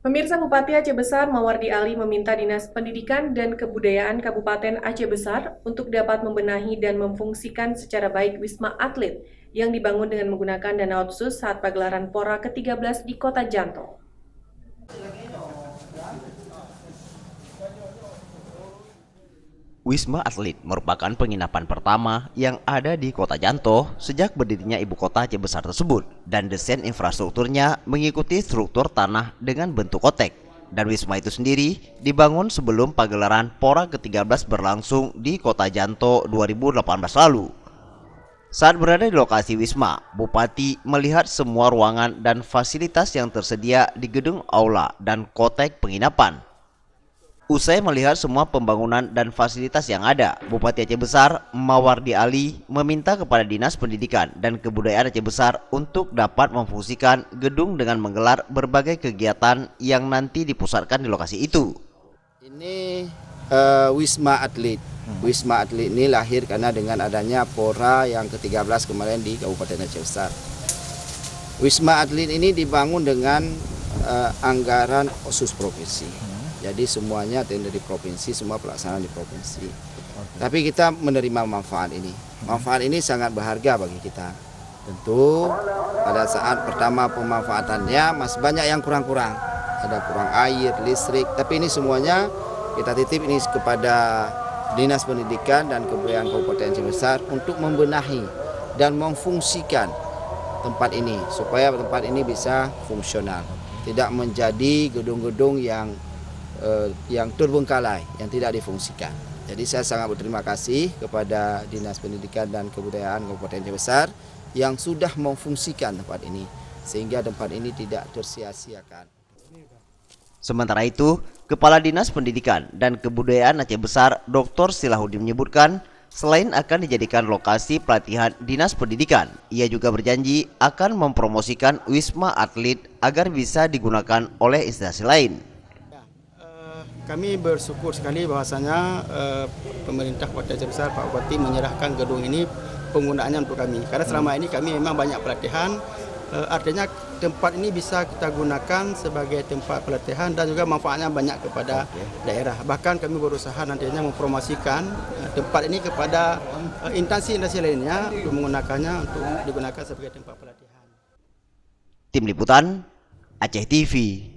Pemirsa, Bupati Aceh Besar Mawardi Ali meminta Dinas Pendidikan dan Kebudayaan Kabupaten Aceh Besar untuk dapat membenahi dan memfungsikan secara baik Wisma Atlet yang dibangun dengan menggunakan dana otsus saat pagelaran Pora ke-13 di Kota Janto. Wisma Atlet merupakan penginapan pertama yang ada di Kota Janto sejak berdirinya ibu kota Aceh Besar tersebut, dan desain infrastrukturnya mengikuti struktur tanah dengan bentuk kotek. Dan wisma itu sendiri dibangun sebelum pagelaran Pora ke-13 berlangsung di Kota Janto 2018 lalu. Saat berada di lokasi wisma, Bupati melihat semua ruangan dan fasilitas yang tersedia di gedung aula dan kotek penginapan. Usai melihat semua pembangunan dan fasilitas yang ada, Bupati Aceh Besar Mawardi Ali meminta kepada Dinas Pendidikan dan Kebudayaan Aceh Besar untuk dapat memfungsikan gedung dengan menggelar berbagai kegiatan yang nanti dipusatkan di lokasi itu. Ini Wisma Atlet. Wisma Atlet ini lahir karena dengan adanya Pora yang ke-13 kemarin di Kabupaten Aceh Besar. Wisma Atlet ini dibangun dengan anggaran khusus provinsi. Jadi semuanya dari provinsi, semua pelaksanaan di provinsi. Tapi kita menerima manfaat ini. Manfaat ini sangat berharga bagi kita. Tentu pada saat pertama pemanfaatannya masih banyak yang kurang-kurang. Ada kurang air, listrik, tapi ini semuanya kita titip ini kepada Dinas Pendidikan dan Kebudayaan Kabupaten Aceh Besar untuk membenahi dan memfungsikan tempat ini supaya tempat ini bisa fungsional, tidak menjadi gedung-gedung yang terbengkalai, yang tidak difungsikan. Jadi saya sangat berterima kasih kepada Dinas Pendidikan dan Kebudayaan Kabupaten Aceh Besar yang sudah memfungsikan tempat ini sehingga tempat ini tidak tersia-siakan. Sementara itu, Kepala Dinas Pendidikan dan Kebudayaan Aceh Besar Dr. Silahuddin menyebutkan, selain akan dijadikan lokasi pelatihan Dinas Pendidikan, ia juga berjanji akan mempromosikan Wisma Atlet agar bisa digunakan oleh instansi lain. Kami bersyukur sekali bahwasanya pemerintah Kota Aceh Besar Pak Bupati menyerahkan gedung ini penggunaannya untuk kami. Karena selama ini kami memang banyak pelatihan, artinya tempat ini bisa kita gunakan sebagai tempat pelatihan dan juga manfaatnya banyak kepada daerah. Bahkan kami berusaha nantinya mempromosikan tempat ini kepada instansi-instansi lainnya untuk menggunakannya untuk digunakan sebagai tempat pelatihan. Tim Liputan Aceh TV.